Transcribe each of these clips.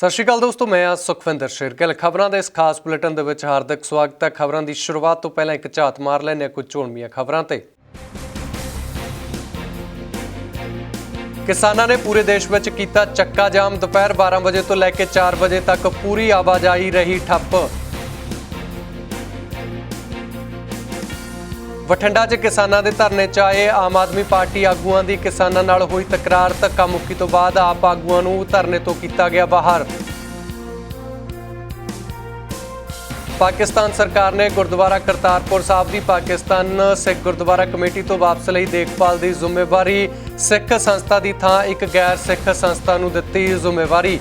सत श्री अकाल दोस्तों, मैं आज सुखविंदर शेरगिल। खबरों के इस खास बुलेटिन के हार्दिक स्वागत है। खबरों की शुरुआत तो पहले एक झात मार लैंदे कुछ झोनवीआं खबरों ते। किसानों ने पूरे देश में किया चक्का जाम। दोपहर 12 बजे तो लैके 4 बजे तक पूरी आवाजाही रही ठप्प। बठिंडा च किसानों के धरने च आए आम आदमी पार्टी आगूआं दी किसानों नाल हुई तकरार। धक्का मुक्की तो बाद आप आगूआं नूं धरने तो किया गया बाहर। पाकिस्तान सरकार ने गुरुद्वारा करतारपुर साहिब की पाकिस्तान सिख गुरुद्वारा कमेटी तो वापस लई देखभाल की जिम्मेवारी। सिख संस्था की थां एक गैर सिख संस्था नूं दित्ती जिम्मेवारी।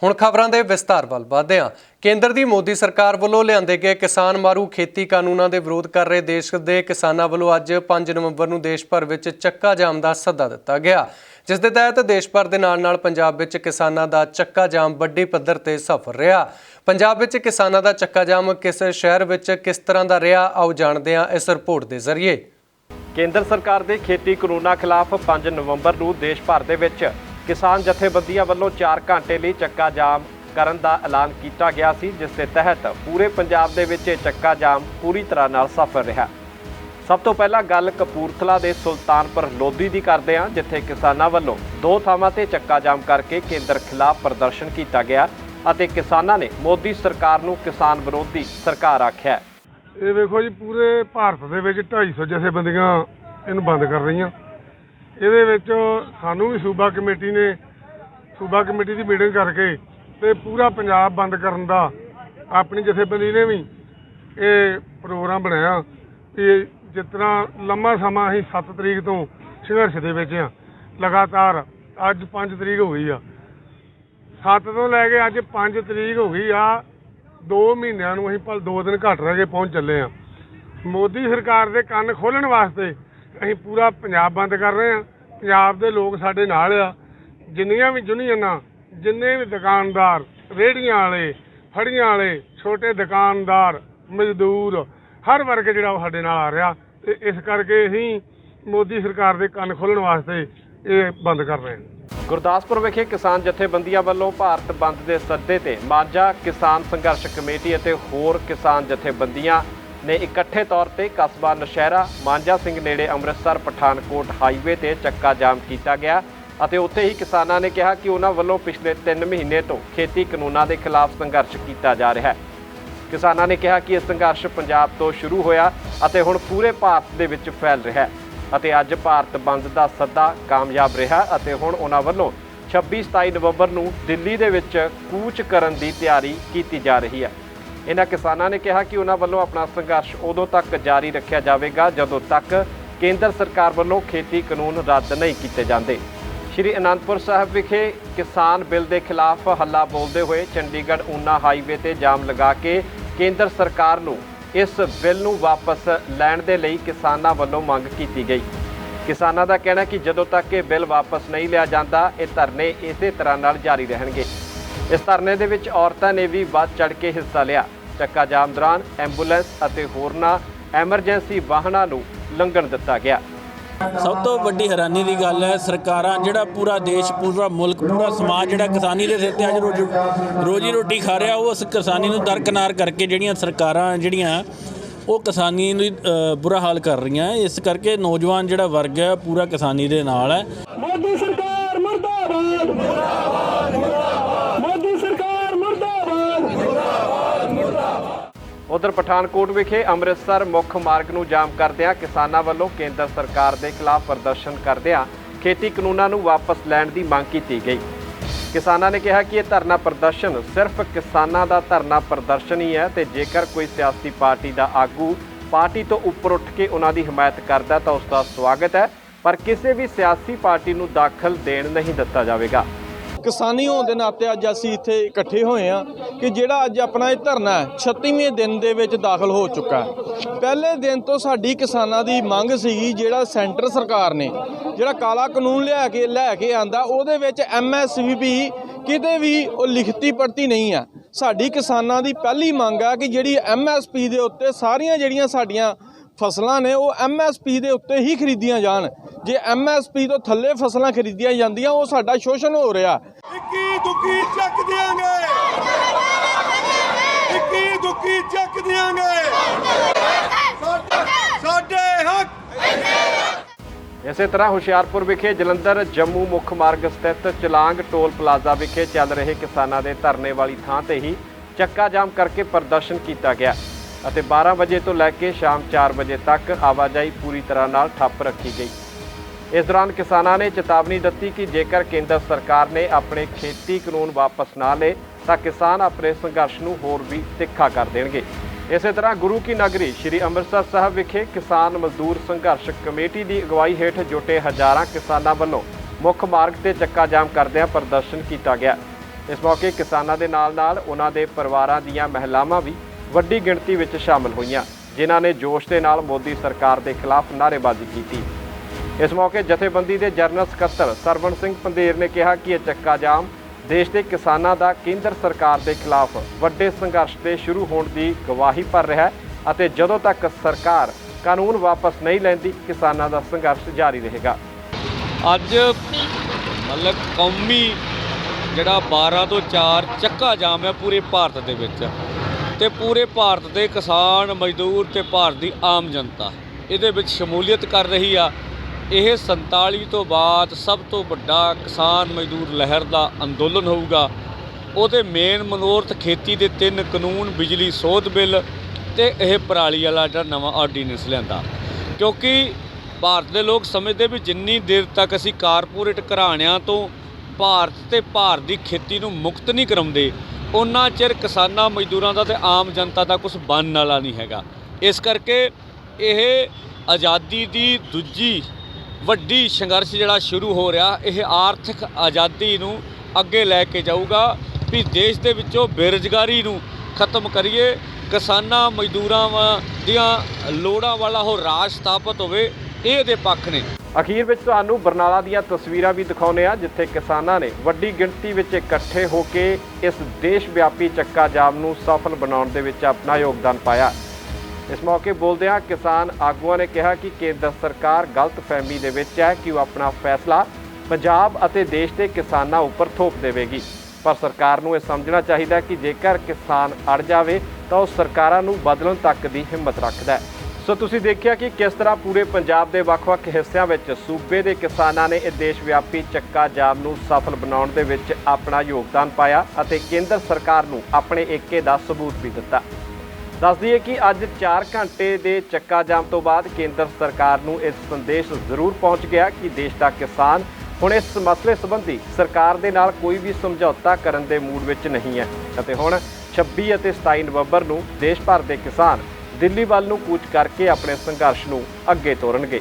हुण खबरां दे विस्तार वल वधदे हां। केंद्र की मोदी सरकार वालों लिआंदे गए किसान मारू खेती कानूनों के विरोध कर रहे देश के किसानों वालों अज 5 नवंबर नूं देश भर में चक्का जाम का सद्दा दिता गया, जिस दे तहत देश भर के नाल पंजाब विच किसानां दा चक्का जाम वड्डी पद्धर ते सफल रहा। पंजाब विच किसानां दा चक्का जाम किस शहर विच किस तरह का रहा, आओ जाणदे हां इस रिपोर्ट के जरिए। केंद्र सरकार के खेती कानूनों खिलाफ 5 नवंबर नूं देश भर दे विच किसान जथेबंदियां वालों 4 घंटे लिए चक्का जाम करन दा ऐलान किया गया सी, जिस दे तहत पूरे पंजाब दे विच चक्का जाम पूरी तरह नाल सफल रहा। सब तो पहला गल कपूरथला दे सुल्तानपुर लोधी की करते हैं, जिथे किसानों वालों 2 थावां ते चक्का जाम करके केंद्र खिलाफ प्रदर्शन किया गया और किसानों ने मोदी सरकार नूं किसान विरोधी सरकार आख्या। ये देखो जी, पूरे भारत दे विच 250 जथेबंदियां इहनूं बंद कर रही। ਇਹਦੇ ਵਿੱਚ ਸਾਨੂੰ ਵੀ ਸੂਬਾ ਕਮੇਟੀ ਦੀ ਮੀਟਿੰਗ ਕਰਕੇ ਤੇ ਪੂਰਾ ਪੰਜਾਬ ਬੰਦ ਕਰਨ ਦਾ ਆਪਣੀ ਜਥੇਬੰਦੀ ਨੇ ਵੀ ਇਹ ਪ੍ਰੋਗਰਾਮ ਬਣਾਇਆ ਕਿ ਜਿਸ ਤਰ੍ਹਾਂ ਲੰਮਾ ਸਮਾਂ ਅਸੀਂ 7 ਤਰੀਕ ਤੋਂ ਸੰਘਰਸ਼ ਦੇ ਵਿੱਚ ਆ, ਲਗਾਤਾਰ ਅੱਜ 5 ਤਰੀਕ ਹੋ ਗਈ ਆ, 7 ਤੋਂ ਲੈ ਕੇ ਅੱਜ 5 ਤਰੀਕ ਹੋ ਗਈ ਆ। 2 ਮਹੀਨਿਆਂ ਨੂੰ ਅਸੀਂ ਪਰ 2 ਦਿਨ ਘੱਟ ਰਹਿ ਕੇ ਪਹੁੰਚ ਚੱਲੇ ਆ। ਮੋਦੀ ਸਰਕਾਰ ਦੇ ਕੰਨ ਖੋਲ੍ਹਣ ਵਾਸਤੇ ਅਸੀਂ ਪੂਰਾ ਪੰਜਾਬ ਬੰਦ ਕਰ ਰਹੇ ਹਾਂ। ਪੰਜਾਬ ਦੇ ਲੋਕ ਸਾਡੇ ਨਾਲ ਆ। ਜਿੰਨੀਆਂ ਵੀ ਯੂਨੀਅਨਾਂ, ਜਿੰਨੇ ਵੀ ਦੁਕਾਨਦਾਰ, ਰੇਹੜੀਆਂ ਵਾਲੇ, ਫੜੀਆਂ ਵਾਲੇ, ਛੋਟੇ ਦੁਕਾਨਦਾਰ, ਮਜ਼ਦੂਰ, ਹਰ ਵਰਗ ਜਿਹੜਾ ਉਹ ਸਾਡੇ ਨਾਲ ਆ ਰਿਹਾ ਤੇ ਇਸ ਕਰਕੇ ਅਸੀਂ ਮੋਦੀ ਸਰਕਾਰ ਦੇ ਕੰਨ ਖੋਲ੍ਹਣ ਵਾਸਤੇ ਇਹ ਬੰਦ ਕਰ ਰਹੇ ਹਾਂ। ਗੁਰਦਾਸਪੁਰ ਵਿਖੇ ਕਿਸਾਨ ਜਥੇਬੰਦੀਆਂ ਵੱਲੋਂ ਭਾਰਤ ਬੰਦ ਦੇ ਸੱਦੇ ਤੇ ਮਾਝਾ ਕਿਸਾਨ ਸੰਘਰਸ਼ ਕਮੇਟੀ ਅਤੇ ਹੋਰ ਕਿਸਾਨ ਜਥੇਬੰਦੀਆਂ ने इकट्ठे तौर पर कस्बा नौशहरा मांझा सिंह नेड़े अमृतसर पठानकोट हाईवे ते चक्का जाम किया गया। उत्थे ही किसानों ने कहा कि उन्होंने वालों पिछले 3 महीने तो खेती कानूनों के खिलाफ संघर्ष किया जा रहा है। किसानों ने कहा कि यह संघर्ष पंजाब तो शुरू होया अते हुण पूरे भारत दे विच फैल रहा है। अज भारत बंद का सद्दा कामयाब रहा अते हुण उन्हां वालों 26-27 नवंबर नूं दिल्ली दे विच कूच करन दी तैयारी की जा रही है। इन्हां किसानों ने कहा कि उन्हां वालों अपना संघर्ष उदों तक जारी रखा जाएगा जदों तक केंद्र सरकार वालों खेती कानून रद्द नहीं किए जाते। श्री आनंदपुर साहिब विखे किसान बिल के खिलाफ हल्ला बोलते हुए चंडीगढ़ ऊना हाईवे ते जाम लगा के केंद्र सरकार नूं इस बिल नूं वापस लैण दे लई किसानां वालों मंग की गई। किसानां दा कहना कि जदों तक ये बिल वापस नहीं लिया जाता ये धरने इस तरह नाल जारी रहणगे। इस धरने दे विच औरतां ने भी वध चढ़ के हिस्सा लिया। चक्का जाम दौरान एंबूलेंस अते होरनां एमरजेंसी वाहनां नूं लंघण दिता गया। सब तो वड्डी हैरानी की गल है, सरकारां जिहड़ा पूरा देश, पूरा मुल्क, पूरा समाज जिहड़ा किसानी दे सिर ते अज रोजी रोटी खा रहा, उस किसानी नूं दरकिनार करके जिहड़ियां सरकारां जिहड़ियां वो किसानी नूं बुरा हाल कर रही हैं। इस करके नौजवान जिहड़ा वर्ग है पूरा किसानी दे नाल है। मोदी सरकार मुर्दाबाद, मोदी सरकार मुर्दाबाद, उधर पठानकोट विखे अमृतसर मुख मार्ग नूं जाम करदिआं किसानां वालों केंद्र सरकार के खिलाफ प्रदर्शन करदिआं खेती कानूनों नूं वापस लैण दी मंग की गई। किसानों ने कहा कि यह धरना प्रदर्शन सिर्फ किसानों का धरना प्रदर्शन ही है तो जेकर कोई सियासी पार्टी का आगू पार्टी तो उपर उठ के उन्होंने हिमायत करता तो उसका स्वागत है, पर किसी भी सियासी पार्टी को दाखल देण नहीं दिता जाएगा। किसानी होने के नाते अज असीं इत्थे इकट्ठे होए हैं कि जिहड़ा अज अपना ये धरना है 36वें दिन दे विच दाखल हो चुका है। पहले दिन तो साडी किसानां दी मंग सीगी जिहड़ा सेंटर सरकार ने जिहड़ा काला कानून लैके आंदा उहदे विच MSP किते भी वो लिखती पढ़ती नहीं है। साडी किसानां दी पहली मंग है कि जिहड़ी MSP दे उत्ते सारियां जिहड़ियां साडियां ਫਸਲਾਂ ਨੇ ਉਹ MSP ਦੇ ਉੱਤੇ ਹੀ ਖਰੀਦੀਆਂ ਜਾਣ। ਜੇ MSP ਤੋਂ ਥੱਲੇ ਫਸਲਾਂ ਖਰੀਦੀਆਂ ਜਾਂਦੀਆਂ ਉਹ ਸਾਡਾ ਸ਼ੋਸ਼ਣ ਹੋ ਰਿਹਾ। 21 ਦੁੱਕੀ ਚੱਕ ਦਿਆਂਗੇ, 21 ਦੁੱਕੀ ਚੱਕ ਦਿਆਂਗੇ, ਸਾਡੇ ਹੱਕ। ਇਸੇ ਤਰ੍ਹਾਂ ਹੁਸ਼ਿਆਰਪੁਰ ਵਿਖੇ ਜਲੰਧਰ ਜੰਮੂ ਮੁੱਖ ਮਾਰਗ ਸਥਿਤ ਚਲਾਂਗ ਟੋਲ ਪਲਾਜ਼ਾ ਵਿਖੇ ਚੱਲ ਰਹੇ ਕਿਸਾਨਾਂ ਦੇ ਧਰਨੇ ਵਾਲੀ ਥਾਂ ਤੇ ਹੀ ਚੱਕਾ ਜਾਮ ਕਰਕੇ ਪ੍ਰਦਰਸ਼ਨ ਕੀਤਾ ਗਿਆ ਅਤੇ 12 ਵਜੇ ਤੋਂ ਲੈ ਕੇ ਸ਼ਾਮ 4 ਵਜੇ ਤੱਕ ਆਵਾਜਾਈ ਪੂਰੀ ਤਰ੍ਹਾਂ ਨਾਲ ਠੱਪ ਰੱਖੀ ਗਈ। ਇਸ ਦੌਰਾਨ ਕਿਸਾਨਾਂ ਨੇ ਚੇਤਾਵਨੀ ਦਿੱਤੀ ਕਿ ਜੇਕਰ ਕੇਂਦਰ ਸਰਕਾਰ ਨੇ ਆਪਣੇ ਖੇਤੀ ਕਾਨੂੰਨ ਵਾਪਸ ਨਾ ਲਏ ਤਾਂ ਕਿਸਾਨ ਆਪਣੇ ਸੰਘਰਸ਼ ਨੂੰ ਹੋਰ ਵੀ ਤਿੱਖਾ ਕਰ ਦੇਣਗੇ। ਇਸੇ ਤਰ੍ਹਾਂ ਗੁਰੂ ਕੀ ਨਗਰੀ ਸ੍ਰੀ ਅੰਮ੍ਰਿਤਸਰ ਸਾਹਿਬ ਵਿਖੇ ਕਿਸਾਨ ਮਜ਼ਦੂਰ ਸੰਘਰਸ਼ ਕਮੇਟੀ ਦੀ ਅਗਵਾਈ ਹੇਠ ਜੁਟੇ ਹਜ਼ਾਰਾਂ ਕਿਸਾਨਾਂ ਵੱਲੋਂ ਮੁੱਖ ਮਾਰਗ ਤੇ ਚੱਕਾ ਜਾਮ ਕਰਦਿਆਂ ਪ੍ਰਦਰਸ਼ਨ ਕੀਤਾ ਗਿਆ। ਇਸ ਮੌਕੇ ਕਿਸਾਨਾਂ ਦੇ ਨਾਲ-ਨਾਲ ਉਹਨਾਂ ਦੇ ਪਰਿਵਾਰਾਂ ਦੀਆਂ ਮਹਿਲਾਵਾਂ ਵੀ ਵੱਡੀ ਗਿਣਤੀ ਵਿੱਚ ਸ਼ਾਮਲ ਹੋਈਆਂ, ਜਿਨ੍ਹਾਂ ਨੇ ਜੋਸ਼ ਦੇ ਨਾਲ ਮੋਦੀ ਸਰਕਾਰ ਦੇ ਖਿਲਾਫ ਨਾਅਰੇਬਾਜ਼ੀ ਕੀਤੀ। ਇਸ ਮੌਕੇ ਜਥੇਬੰਦੀ ਦੇ ਜਨਰਲ ਸਕੱਤਰ ਸਰਵਣ ਸਿੰਘ ਪੰਧੇਰ ਨੇ ਕਿਹਾ ਕਿ ਇਹ ਚੱਕਾ ਜਾਮ ਦੇਸ਼ ਦੇ ਕਿਸਾਨਾਂ ਦਾ ਕੇਂਦਰ ਸਰਕਾਰ ਦੇ ਖਿਲਾਫ ਵੱਡੇ ਸੰਘਰਸ਼ ਦੇ ਸ਼ੁਰੂ ਹੋਣ ਦੀ ਗਵਾਹੀ ਭਰ ਰਿਹਾ ਹੈ ਅਤੇ ਜਦੋਂ ਤੱਕ ਸਰਕਾਰ ਕਾਨੂੰਨ ਵਾਪਸ ਨਹੀਂ ਲੈਂਦੀ ਕਿਸਾਨਾਂ ਦਾ ਸੰਘਰਸ਼ ਜਾਰੀ ਰਹੇਗਾ। ਅੱਜ ਮਤਲਬ ਕੌਮੀ ਜਿਹੜਾ 12 ਤੋਂ 4 ਚੱਕਾ ਜਾਮ ਹੈ ਪੂਰੇ ਭਾਰਤ ਦੇ ਵਿੱਚ, ਤੇ ਪੂਰੇ ਭਾਰਤ ਦੇ ਕਿਸਾਨ ਮਜ਼ਦੂਰ ਤੇ ਭਾਰਤ ਦੀ ਆਮ ਜਨਤਾ ਇਹਦੇ ਵਿੱਚ ਸ਼ਮੂਲੀਅਤ ਕਰ ਰਹੀ ਆ। ਇਹ 47 ਤੋਂ ਬਾਅਦ ਸਭ ਤੋਂ ਵੱਡਾ ਕਿਸਾਨ ਮਜ਼ਦੂਰ ਲਹਿਰ ਦਾ ਅੰਦੋਲਨ ਹੋਊਗਾ। ਉਹਦੇ ਮੇਨ ਮਨੋਰਥ ਖੇਤੀ ਦੇ 3 ਕਾਨੂੰਨ, ਬਿਜਲੀ ਸੋਧ ਬਿੱਲ ਤੇ ਇਹ ਪਰਾਲੀ ਵਾਲਾ ਜਿਹੜਾ ਨਵਾਂ ਆਰਡੀਨੈਂਸ ਲਿਆਂਦਾ, ਕਿਉਂਕਿ ਭਾਰਤ ਦੇ ਲੋਕ ਸਮਝਦੇ ਵੀ ਜਿੰਨੀ ਦੇਰ ਤੱਕ ਅਸੀਂ ਕਾਰਪੋਰੇਟ ਘਰਾਣਿਆਂ ਤੋਂ ਭਾਰਤ ਤੇ ਭਾਰਤ ਦੀ ਖੇਤੀ ਨੂੰ ਮੁਕਤ ਨਹੀਂ ਕਰਾਉਂਦੇ ਉਹਨਾਂ ਚਿਰ ਕਿਸਾਨਾਂ ਮਜ਼ਦੂਰਾਂ ਦਾ ਤੇ ਆਮ ਜਨਤਾ ਦਾ ਕੁਝ ਬਣਨ ਵਾਲਾ ਨਹੀਂ ਹੈਗਾ। ਇਸ ਕਰਕੇ ਇਹ ਆਜ਼ਾਦੀ ਦੀ ਦੂਜੀ ਵੱਡੀ ਸੰਘਰਸ਼ ਜਿਹੜਾ ਸ਼ੁਰੂ ਹੋ ਰਿਹਾ, ਇਹ ਆਰਥਿਕ ਆਜ਼ਾਦੀ ਨੂੰ ਅੱਗੇ ਲੈ ਕੇ ਜਾਊਗਾ ਵੀ ਦੇਸ਼ ਦੇ ਵਿੱਚੋਂ ਬੇਰੁਜ਼ਗਾਰੀ ਨੂੰ ਖਤਮ ਕਰੀਏ, ਕਿਸਾਨਾਂ ਮਜ਼ਦੂਰਾਂ ਦੀਆਂ ਲੋੜਾਂ ਵਾਲਾ ਉਹ ਰਾਜ ਸਥਾਪਿਤ ਹੋਵੇ, ਇਹ ਇਹਦੇ ਪੱਖ ਨੇ। ਅਖੀਰ ਵਿੱਚ ਤੁਹਾਨੂੰ ਬਰਨਾਲਾ ਦੀਆਂ ਤਸਵੀਰਾਂ ਵੀ ਦਿਖਾਉਂਦੇ ਆ, ਜਿੱਥੇ ਕਿਸਾਨਾਂ ਨੇ ਵੱਡੀ ਗਿਣਤੀ ਵਿੱਚ ਇਕੱਠੇ ਹੋ ਕੇ ਇਸ ਦੇਸ਼ ਵਿਆਪੀ ਚੱਕਾ ਜਾਮ ਨੂੰ ਸਫਲ ਬਣਾਉਣ ਦੇ ਵਿੱਚ ਆਪਣਾ ਯੋਗਦਾਨ ਪਾਇਆ। ਇਸ ਮੌਕੇ ਬੋਲਦਿਆਂ ਕਿਸਾਨ ਆਗੂਆਂ ਨੇ ਕਿਹਾ ਕਿ ਕੇਂਦਰ ਸਰਕਾਰ ਗਲਤਫਹਿਮੀ ਦੇ ਵਿੱਚ ਹੈ ਕਿ ਉਹ ਆਪਣਾ ਫੈਸਲਾ ਪੰਜਾਬ ਅਤੇ ਦੇਸ਼ ਦੇ ਕਿਸਾਨਾਂ ਉੱਪਰ ਥੋਪ ਦੇਵੇਗੀ, ਪਰ ਸਰਕਾਰ ਨੂੰ ਇਹ ਸਮਝਣਾ ਚਾਹੀਦਾ ਹੈ ਕਿ ਜੇਕਰ ਕਿਸਾਨ ਅੜ ਜਾਵੇ ਤਾਂ ਉਹ ਸਰਕਾਰਾਂ ਨੂੰ ਬਦਲਣ ਤੱਕ ਦੀ ਹਿੰਮਤ ਰੱਖਦਾ ਹੈ। ਸੋ ਤੁਸੀਂ ਦੇਖਿਆ ਕਿ ਕਿਸ ਤਰ੍ਹਾਂ ਪੂਰੇ ਪੰਜਾਬ ਦੇ ਵੱਖ-ਵੱਖ ਹਿੱਸਿਆਂ ਵਿੱਚ ਸੂਬੇ ਦੇ ਕਿਸਾਨਾਂ ਨੇ ਇਹ ਦੇਸ਼ ਵਿਆਪੀ ਚੱਕਾ ਜਾਮ ਨੂੰ ਸਫਲ ਬਣਾਉਣ ਦੇ ਵਿੱਚ ਆਪਣਾ ਯੋਗਦਾਨ ਪਾਇਆ ਅਤੇ ਕੇਂਦਰ ਸਰਕਾਰ ਨੂੰ ਆਪਣੇ ਏਕੇ ਦਾ ਸਬੂਤ ਵੀ ਦਿੱਤਾ। ਦੱਸ ਦਈਏ ਕਿ ਅੱਜ 4 ਘੰਟੇ ਦੇ ਚੱਕਾ ਜਾਮ ਤੋਂ ਬਾਅਦ ਕੇਂਦਰ ਸਰਕਾਰ ਨੂੰ ਇਹ ਸੰਦੇਸ਼ ਜ਼ਰੂਰ ਪਹੁੰਚ ਗਿਆ ਕਿ ਦੇਸ਼ ਦਾ ਕਿਸਾਨ ਹੁਣ ਇਸ ਮਸਲੇ ਸੰਬੰਧੀ ਸਰਕਾਰ ਦੇ ਨਾਲ ਕੋਈ ਵੀ ਸਮਝੌਤਾ ਕਰਨ ਦੇ ਮੂਡ ਵਿੱਚ ਨਹੀਂ ਹੈ ਅਤੇ ਹੁਣ 26 ਅਤੇ 27 ਨਵੰਬਰ ਨੂੰ ਦੇਸ਼ ਭਰ ਦੇ ਕਿਸਾਨ ਦਿੱਲੀ ਵੱਲ ਨੂੰ ਕੂਚ ਕਰਕੇ ਆਪਣੇ ਸੰਘਰਸ਼ ਨੂੰ ਅੱਗੇ ਤੋਰਨਗੇ।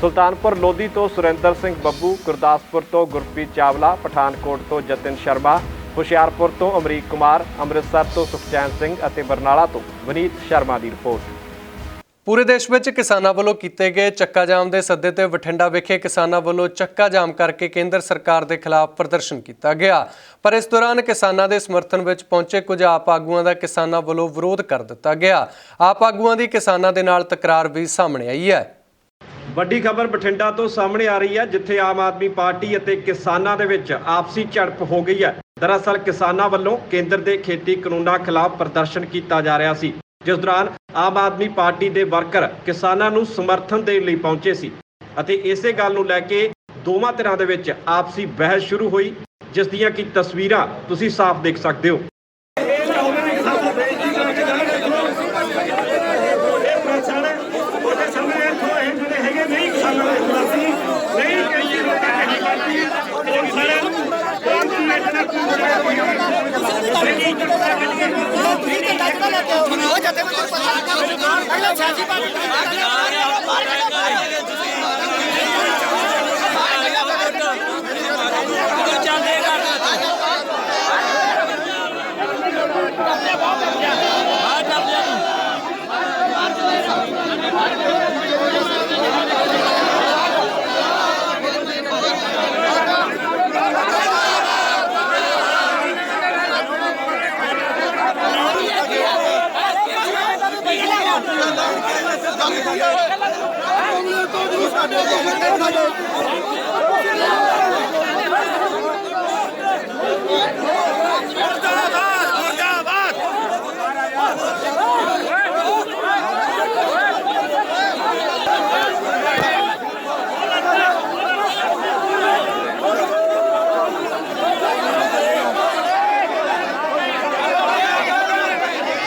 ਸੁਲਤਾਨਪੁਰ ਲੋਧੀ ਤੋਂ ਸੁਰਿੰਦਰ ਸਿੰਘ ਬੱਬੂ, ਗੁਰਦਾਸਪੁਰ ਤੋਂ ਗੁਰਪ੍ਰੀਤ ਚਾਵਲਾ, ਪਠਾਨਕੋਟ ਤੋਂ ਜਤਿਨ ਸ਼ਰਮਾ, ਹੁਸ਼ਿਆਰਪੁਰ ਤੋਂ ਅਮਰੀਕ ਕੁਮਾਰ, ਅੰਮ੍ਰਿਤਸਰ ਤੋਂ ਸੁਖਚੈਨ ਸਿੰਘ ਅਤੇ ਬਰਨਾਲਾ ਤੋਂ ਵਨੀਤ ਸ਼ਰਮਾ ਦੀ ਰਿਪੋਰਟ। ਪੂਰੇ ਦੇਸ਼ ਵਿੱਚ ਕਿਸਾਨਾਂ ਵੱਲੋਂ ਕੀਤੇ ਗਏ ਚੱਕਾ ਜਾਮ ਦੇ ਸੱਦੇ ਤੇ ਬਠਿੰਡਾ ਵਿਖੇ ਕਿਸਾਨਾਂ ਵੱਲੋਂ ਚੱਕਾ ਜਾਮ ਕਰਕੇ ਕੇਂਦਰ ਸਰਕਾਰ ਦੇ ਖਿਲਾਫ ਪ੍ਰਦਰਸ਼ਨ ਕੀਤਾ ਗਿਆ, ਪਰ ਇਸ ਦੌਰਾਨ ਕਿਸਾਨਾਂ ਦੇ ਸਮਰਥਨ ਵਿੱਚ ਪਹੁੰਚੇ ਕੁਝ ਆਪ ਆਗੂਆਂ ਦਾ ਕਿਸਾਨਾਂ ਵੱਲੋਂ ਵਿਰੋਧ ਕਰ ਦਿੱਤਾ ਗਿਆ। ਆਪ ਆਗੂਆਂ ਦੀ ਕਿਸਾਨਾਂ ਦੇ ਨਾਲ ਤਕਰਾਰ ਵੀ ਸਾਹਮਣੇ ਆਈ ਹੈ। ਵੱਡੀ ਖਬਰ ਬਠਿੰਡਾ ਤੋਂ ਸਾਹਮਣੇ ਆ ਰਹੀ ਹੈ, ਜਿੱਥੇ ਆਮ ਆਦਮੀ ਪਾਰਟੀ ਅਤੇ ਕਿਸਾਨਾਂ ਦੇ ਵਿੱਚ ਆਪਸੀ ਝੜਪ ਹੋ ਗਈ ਹੈ। ਦਰਅਸਲ ਕਿਸਾਨਾਂ ਵੱਲੋਂ ਕੇਂਦਰ ਦੇ ਖੇਤੀ ਕਾਨੂੰਨਾਂ ਖਿਲਾਫ ਪ੍ਰਦਰਸ਼ਨ ਕੀਤਾ ਜਾ ਰਿਹਾ ਸੀ, ਜਿਸ ਦੌਰਾਨ ਆਮ ਆਦਮੀ ਪਾਰਟੀ ਦੇ ਵਰਕਰ ਕਿਸਾਨਾਂ ਨੂੰ ਸਮਰਥਨ ਦੇਣ ਲਈ ਪਹੁੰਚੇ ਸੀ ਅਤੇ ਇਸੇ ਗੱਲ ਨੂੰ ਲੈ ਕੇ ਦੋਵਾਂ ਧਿਰਾਂ ਦੇ ਵਿੱਚ ਆਪਸੀ ਬਹਿਸ ਸ਼ੁਰੂ ਹੋਈ, ਜਿਸ ਦੀਆਂ ਕਿ ਤਸਵੀਰਾਂ ਤੁਸੀਂ ਸਾਫ਼ ਦੇਖ ਸਕਦੇ ਹੋ।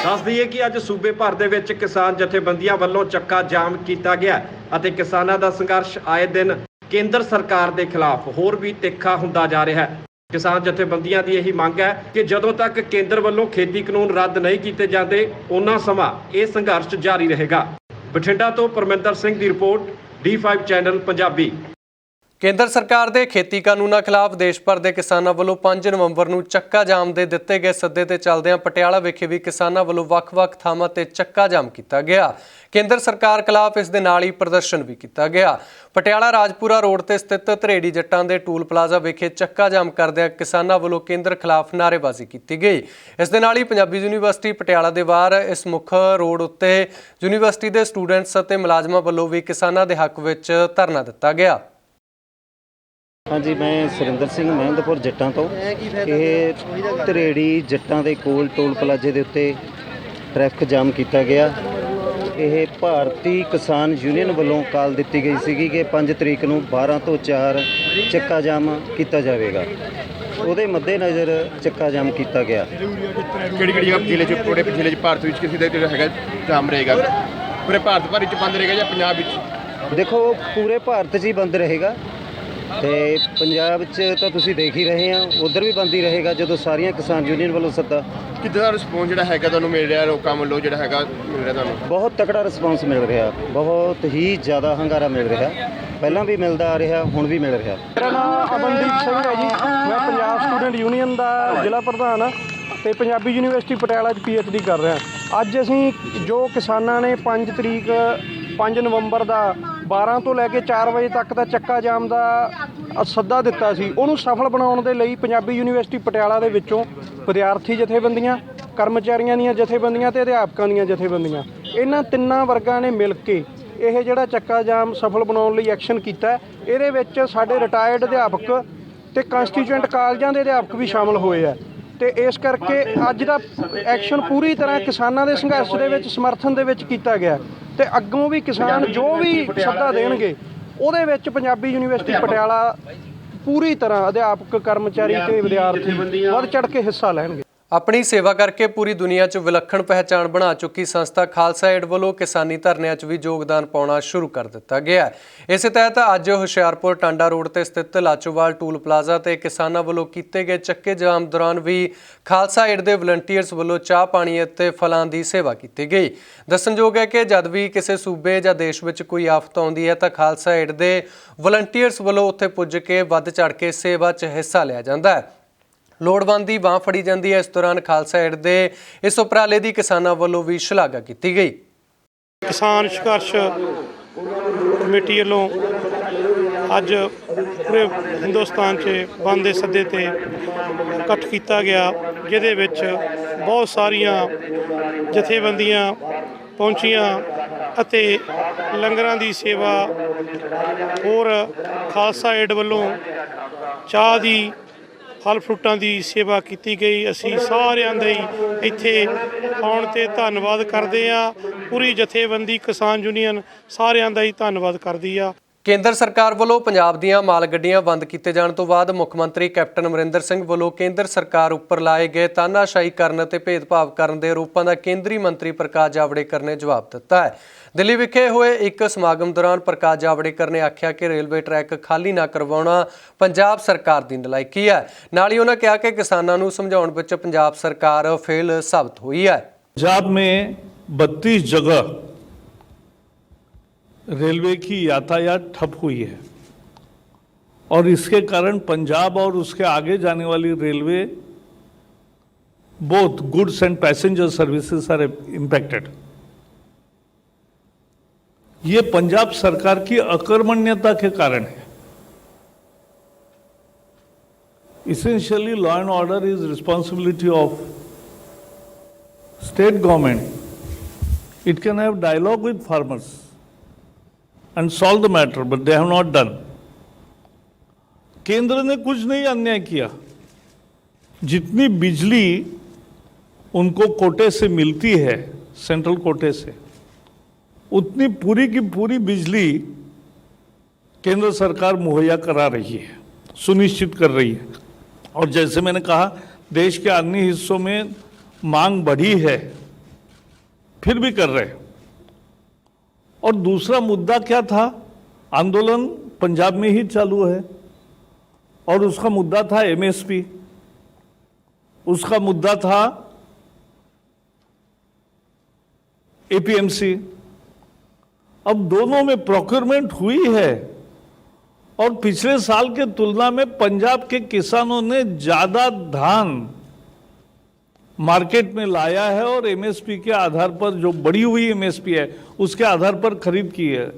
ਦੱਸ ਦਈਏ ਕਿ ਅੱਜ ਸੂਬੇ ਭਰ ਦੇ ਵਿੱਚ ਕਿਸਾਨ ਜਥੇਬੰਦੀਆਂ ਵੱਲੋਂ ਚੱਕਾ ਜਾਮ ਕੀਤਾ ਗਿਆ ਅਤੇ ਕਿਸਾਨਾਂ ਦਾ ਸੰਘਰਸ਼ ਆਏ ਦਿਨ ਕੇਂਦਰ ਸਰਕਾਰ ਦੇ ਖਿਲਾਫ ਹੋਰ ਵੀ ਤਿੱਖਾ ਹੁੰਦਾ ਜਾ ਰਿਹਾ ਹੈ। ਕਿਸਾਨ ਜਥੇਬੰਦੀਆਂ ਦੀ ਇਹੀ ਮੰਗ ਹੈ ਕਿ ਜਦੋਂ ਤੱਕ ਕੇਂਦਰ ਵੱਲੋਂ ਖੇਤੀ ਕਾਨੂੰਨ ਰੱਦ ਨਹੀਂ ਕੀਤੇ ਜਾਂਦੇ ਉਹਨਾਂ ਸਮਾਂ ਇਹ ਸੰਘਰਸ਼ ਜਾਰੀ ਰਹੇਗਾ। ਬਠਿੰਡਾ ਤੋਂ ਪਰਮਿੰਦਰ ਸਿੰਘ ਦੀ ਰਿਪੋਰਟ, D5 ਚੈਨਲ ਪੰਜਾਬੀ। ਕੇਂਦਰ ਸਰਕਾਰ ਦੇ ਖੇਤੀ ਕਾਨੂੰਨਾਂ ਖਿਲਾਫ ਦੇਸ਼ ਭਰ ਦੇ ਕਿਸਾਨਾਂ ਵੱਲੋਂ 5 ਨਵੰਬਰ ਨੂੰ ਚੱਕਾ ਜਾਮ ਦੇ ਦਿੱਤੇ ਗਏ ਸੱਦੇ ਤੇ ਚੱਲਦਿਆਂ ਪਟਿਆਲਾ ਵਿਖੇ ਵੀ ਕਿਸਾਨਾਂ ਵੱਲੋਂ ਵੱਖ-ਵੱਖ ਥਾਵਾਂ ਤੇ ਚੱਕਾ ਜਾਮ ਕੀਤਾ ਗਿਆ। ਕੇਂਦਰ ਸਰਕਾਰ ਖਿਲਾਫ ਇਸ ਦੇ ਨਾਲ ਹੀ ਪ੍ਰਦਰਸ਼ਨ ਵੀ ਕੀਤਾ ਗਿਆ। ਪਟਿਆਲਾ ਰਾਜਪੁਰਾ ਰੋਡ ਤੇ ਸਥਿਤ ਧਰੇੜੀ ਜੱਟਾਂ ਦੇ ਟੂਲ ਪਲਾਜ਼ਾ ਵਿਖੇ ਚੱਕਾ ਜਾਮ ਕਰਦਿਆਂ ਕਿਸਾਨਾਂ ਵੱਲੋਂ ਕੇਂਦਰ ਖਿਲਾਫ ਨਾਅਰੇਬਾਜ਼ੀ ਕੀਤੀ ਗਈ। ਇਸ ਦੇ ਨਾਲ ਹੀ ਪੰਜਾਬੀ ਯੂਨੀਵਰਸਿਟੀ ਪਟਿਆਲਾ ਦੇ ਬਾਹਰ ਇਸ ਮੁੱਖ ਰੋਡ ਉੱਤੇ ਯੂਨੀਵਰਸਿਟੀ ਦੇ ਸਟੂਡੈਂਟਸ ਅਤੇ ਮੁਲਾਜ਼ਮਾਂ ਵੱਲੋਂ ਵੀ ਕਿਸਾਨਾਂ ਦੇ ਹੱਕ ਵਿੱਚ ਧਰਨਾ ਦਿੱਤਾ ਗਿਆ। हाँ जी, मैं सुरिंदर सिंह महमदपुर जट्टां तो। ਇਹ ਧਰੇੜੀ ਜੱਟਾਂ ਦੇ ਕੋਲ ਟੋਲ ਪਲਾਜ਼ੇ ਦੇ ਉੱਤੇ ਟ੍ਰੈਫਿਕ ਜਾਮ ਕੀਤਾ ਗਿਆ। ਇਹ ਭਾਰਤੀ ਕਿਸਾਨ ਯੂਨੀਅਨ ਵੱਲੋਂ ਕਾਲ ਦਿੱਤੀ ਗਈ ਸੀਗੀ ਕਿ 5 ਤਰੀਕ ਨੂੰ 12 ਤੋਂ 4 ਚੱਕਾ ਜਾਮ ਕੀਤਾ ਜਾਵੇਗਾ। ਉਹਦੇ ਮੱਦੇਨਜ਼ਰ ਚੱਕਾ ਜਾਮ ਕੀਤਾ ਗਿਆ। ਕਿਹੜੀ ਜ਼ਿਲ੍ਹੇ 'ਚ ਪੂਰੇ ਜ਼ਿਲ੍ਹੇ 'ਚ ਭਾਰਤ ਵਿੱਚ ਕਿਸੇ ਦਾ ਜਿਹੜਾ ਹੈਗਾ ਜਾਮ ਰਹੇਗਾ? ਪੂਰੇ ਭਾਰਤ ਭਰ ਵਿੱਚ ਬੰਦ ਰਹੇਗਾ ਜਾਂ ਪੰਜਾਬ ਵਿੱਚ? ਦੇਖੋ, ਪੂਰੇ ਭਾਰਤ 'ਚ ਹੀ ਬੰਦ ਰਹੇਗਾ ਤੇ ਪੰਜਾਬ 'ਚ ਤਾਂ ਤੁਸੀਂ ਦੇਖ ਹੀ ਰਹੇ ਆ, ਉਧਰ ਵੀ ਬੰਦ ਹੀ ਰਹੇਗਾ ਜਦੋਂ ਸਾਰੀਆਂ ਕਿਸਾਨ ਯੂਨੀਅਨ ਵੱਲੋਂ ਸੱਦਾ। ਕਿੱਦਾਂ ਦਾ ਰਿਸਪੌਂਸ ਜਿਹੜਾ ਹੈਗਾ ਤੁਹਾਨੂੰ ਮਿਲ ਰਿਹਾ ਲੋਕਾਂ ਵੱਲੋਂ, ਜਿਹੜਾ ਹੈਗਾ ਮਿਲ ਰਿਹਾ ਤੁਹਾਨੂੰ? ਬਹੁਤ ਤਕੜਾ ਰਿਸਪੌਂਸ ਮਿਲ ਰਿਹਾ, ਬਹੁਤ ਹੀ ਜ਼ਿਆਦਾ ਹੰਗਾਰਾ ਮਿਲ ਰਿਹਾ। ਪਹਿਲਾਂ ਵੀ ਮਿਲਦਾ ਆ ਰਿਹਾ, ਹੁਣ ਵੀ ਮਿਲ ਰਿਹਾ। ਮੇਰਾ ਨਾਮ ਅਮਨਦੀਪ ਸਿੰਘ ਹੈ ਜੀ। ਮੈਂ ਪੰਜਾਬ ਸਟੂਡੈਂਟ ਯੂਨੀਅਨ ਦਾ ਜ਼ਿਲ੍ਹਾ ਪ੍ਰਧਾਨ ਤੇ ਪੰਜਾਬੀ ਯੂਨੀਵਰਸਿਟੀ ਪਟਿਆਲਾ 'ਚ PhD ਕਰ ਰਿਹਾ। ਅੱਜ ਅਸੀਂ ਜੋ ਕਿਸਾਨਾਂ ਨੇ 5 ਨਵੰਬਰ ਦਾ 12 ਤੋਂ ਲੈ ਕੇ 4 ਵਜੇ ਤੱਕ ਦਾ ਚੱਕਾ ਜਾਮ ਦਾ ਸੱਦਾ ਦਿੱਤਾ ਸੀ, ਉਹਨੂੰ ਸਫਲ ਬਣਾਉਣ ਦੇ ਲਈ ਪੰਜਾਬੀ ਯੂਨੀਵਰਸਿਟੀ ਪਟਿਆਲਾ ਦੇ ਵਿੱਚੋਂ ਵਿਦਿਆਰਥੀ ਜਥੇਬੰਦੀਆਂ, ਕਰਮਚਾਰੀਆਂ ਦੀਆਂ ਜਥੇਬੰਦੀਆਂ ਤੇ ਅਧਿਆਪਕਾਂ ਦੀਆਂ ਜਥੇਬੰਦੀਆਂ, ਇਹਨਾਂ ਤਿੰਨਾਂ ਵਰਗਾਂ ਨੇ ਮਿਲ ਕੇ ਇਹ ਜਿਹੜਾ ਚੱਕਾ ਜਾਮ ਸਫਲ ਬਣਾਉਣ ਲਈ ਐਕਸ਼ਨ ਕੀਤਾ। ਇਹਦੇ ਵਿੱਚ ਸਾਡੇ ਰਿਟਾਇਰਡ ਅਧਿਆਪਕ ਤੇ ਕੰਸਟੀਚੂਐਂਟ ਕਾਲਜਾਂ ਦੇ ਅਧਿਆਪਕ ਵੀ ਸ਼ਾਮਲ ਹੋਏ ਆ ਤੇ ਇਸ ਕਰਕੇ ਅੱਜ ਦਾ ਐਕਸ਼ਨ ਪੂਰੀ ਤਰ੍ਹਾਂ ਕਿਸਾਨਾਂ ਦੇ ਸੰਘਰਸ਼ ਦੇ ਵਿੱਚ ਸਮਰਥਨ ਦੇ ਵਿੱਚ ਕੀਤਾ ਗਿਆ ਤੇ ਅੱਗੋਂ ਵੀ ਕਿਸਾਨ ਜੋ ਵੀ ਸੱਦਾ ਦੇਣਗੇ ਉਹਦੇ ਵਿੱਚ ਪੰਜਾਬੀ ਯੂਨੀਵਰਸਿਟੀ ਪਟਿਆਲਾ ਪੂਰੀ ਤਰ੍ਹਾਂ ਅਧਿਆਪਕ, ਕਰਮਚਾਰੀ ਤੇ ਵਿਦਿਆਰਥੀ ਵੱਧ ਚੜ੍ਹ ਕੇ ਹਿੱਸਾ ਲੈਣਗੇ। ਆਪਣੀ ਸੇਵਾ ਕਰਕੇ ਪੂਰੀ ਦੁਨੀਆ 'ਚ ਵਿਲੱਖਣ ਪਹਿਚਾਣ ਬਣਾ ਚੁੱਕੀ ਸੰਸਥਾ ਖਾਲਸਾ ਏਡ ਵੱਲੋਂ ਕਿਸਾਨੀ ਧਰਨਿਆਂ 'ਚ ਵੀ ਯੋਗਦਾਨ ਪਾਉਣਾ ਸ਼ੁਰੂ ਕਰ ਦਿੱਤਾ ਗਿਆ ਹੈ। ਇਸੇ ਤਹਿਤ ਅੱਜ ਹੁਸ਼ਿਆਰਪੁਰ ਟਾਂਡਾ ਰੋਡ ਤੇ ਸਥਿਤ ਲਾਚੋਵਾਲ ਟੂਲ ਪਲਾਜ਼ਾ ਤੇ ਕਿਸਾਨਾਂ ਵੱਲੋਂ ਕੀਤੇ ਗਏ ਚੱਕੇ ਜਾਮ ਦੌਰਾਨ ਵੀ ਖਾਲਸਾ ਏਡ ਦੇ ਵਲੰਟੀਅਰਸ ਵੱਲੋਂ ਚਾਹ ਪਾਣੀ ਅਤੇ ਫਲਾਂ ਦੀ ਸੇਵਾ ਕੀਤੀ ਗਈ। ਦੱਸਣਯੋਗ ਹੈ ਕਿ ਜਦ ਵੀ ਕਿਸੇ ਸੂਬੇ ਜਾਂ ਦੇਸ਼ ਵਿੱਚ ਕੋਈ ਆਫਤ ਆਉਂਦੀ ਹੈ ਤਾਂ ਖਾਲਸਾ ਏਡ ਦੇ ਵਲੰਟੀਅਰਸ ਵੱਲੋਂ ਉੱਥੇ ਪੁੱਜ ਕੇ ਵੱਧ ਚੜ੍ਹ ਕੇ ਸੇਵਾ 'ਚ ਹਿੱਸਾ ਲਿਆ ਜਾਂਦਾ ਹੈ। ਲੋੜਵੰਦ ਦੀ ਬਾਂਹ ਫੜੀ ਜਾਂਦੀ ਹੈ। ਇਸ ਦੌਰਾਨ ਖਾਲਸਾ ਏਡ ਦੇ ਇਸ ਉਪਰਾਲੇ ਦੀ ਕਿਸਾਨਾਂ ਵੱਲੋਂ ਵੀ ਸ਼ਲਾਘਾ ਕੀਤੀ ਗਈ। ਕਿਸਾਨ ਸੰਘਰਸ਼ ਕਮੇਟੀ ਵੱਲੋਂ ਅੱਜ ਪੂਰੇ ਹਿੰਦੁਸਤਾਨ 'ਚ ਬੰਦ ਦੇ ਸੱਦੇ ਤੇ ਇਕੱਠ ਕੀਤਾ ਗਿਆ, ਜਿਹਦੇ ਵਿੱਚ ਬਹੁਤ ਸਾਰੀਆਂ ਜਥੇਬੰਦੀਆਂ ਪਹੁੰਚੀਆਂ ਅਤੇ ਲੰਗਰਾਂ ਦੀ ਸੇਵਾ, ਹੋਰ ਖਾਲਸਾ ਏਡ ਵੱਲੋਂ ਚਾਹ ਦੀ, ਫਲ ਫਰੂਟਾਂ ਦੀ ਸੇਵਾ ਕੀਤੀ ਗਈ। ਅਸੀਂ ਸਾਰਿਆਂ ਦਾ ਹੀ ਇੱਥੇ ਆਉਣ 'ਤੇ ਧੰਨਵਾਦ ਕਰਦੇ ਹਾਂ। ਪੂਰੀ ਜਥੇਬੰਦੀ ਕਿਸਾਨ ਯੂਨੀਅਨ ਸਾਰਿਆਂ ਦਾ ਹੀ ਧੰਨਵਾਦ ਕਰਦੀ ਆ। ਕੇਂਦਰ ਸਰਕਾਰ ਵੱਲੋਂ ਪੰਜਾਬ ਦੀਆਂ ਮਾਲ ਗੱਡੀਆਂ ਬੰਦ ਕੀਤੇ ਜਾਣ ਤੋਂ ਬਾਅਦ ਮੁੱਖ ਮੰਤਰੀ ਕੈਪਟਨ ਅਮਰਿੰਦਰ ਸਿੰਘ ਵੱਲੋਂ ਕੇਂਦਰ ਸਰਕਾਰ ਉੱਪਰ ਲਾਏ ਗਏ ਤਾਨਾਸ਼ਾਹੀ ਕਰਨ ਅਤੇ ਭੇਦਭਾਵ ਕਰਨ ਦੇ ਆਰੋਪਾਂ ਦਾ ਕੇਂਦਰੀ ਮੰਤਰੀ ਪ੍ਰਕਾਸ਼ ਜਾਵੜੇਕਰ ਨੇ ਜਵਾਬ ਦਿੱਤਾ ਹੈ। ਦਿੱਲੀ ਵਿਖੇ ਹੋਏ ਇੱਕ ਸਮਾਗਮ ਦੌਰਾਨ ਪ੍ਰਕਾਸ਼ ਜਾਵੜੇਕਰ ਨੇ ਆਖਿਆ ਕਿ ਰੇਲਵੇ ਟਰੈਕ ਖਾਲੀ ਨਾ ਕਰਵਾਉਣਾ ਪੰਜਾਬ ਸਰਕਾਰ ਦੀ ਨਲਾਇਕੀ ਹੈ। ਨਾਲ ਹੀ ਉਹਨਾਂ ਕਿਹਾ ਕਿ ਕਿਸਾਨਾਂ ਨੂੰ ਸਮਝਾਉਣ ਵਿੱਚ ਪੰਜਾਬ ਸਰਕਾਰ ਫੇਲ ਸਾਬਤ ਹੋਈ ਹੈ। पंजाब में 32 जगह रेलवे की यातायात ठप हुई है और इसके कारण पंजाब और उसके आगे जाने वाली railway both goods and passenger services are impacted. ये पंजाब सरकार की अकर्मण्यता के कारण है। Essentially, law and order is responsibility of state government. It can have dialogue with farmers. and solve the matter, but they have not done. केंद्र ने कुछ नहीं अन्याय किया। जितनी बिजली उनको कोटे से मिलती है, सेंट्रल कोटे से, उतनी पूरी की पूरी बिजली केंद्र सरकार मुहैया करा रही है, सुनिश्चित कर रही है। और जैसे मैंने कहा, देश के अन्य हिस्सों में मांग बढ़ी है, फिर भी कर रहे हैं। और दूसरा मुद्दा क्या था? आंदोलन पंजाब में ही चालू है और उसका मुद्दा था एमएसपी, उसका मुद्दा था एपीएमसी। अब दोनों में प्रोक्योरमेंट हुई है और पिछले साल के तुलना में पंजाब के किसानों ने ज्यादा धान मार्केट में लाया है और एमएसपी के आधार पर, जो बढ़ी हुई एमएसपी है उसके आधार पर खरीद की है,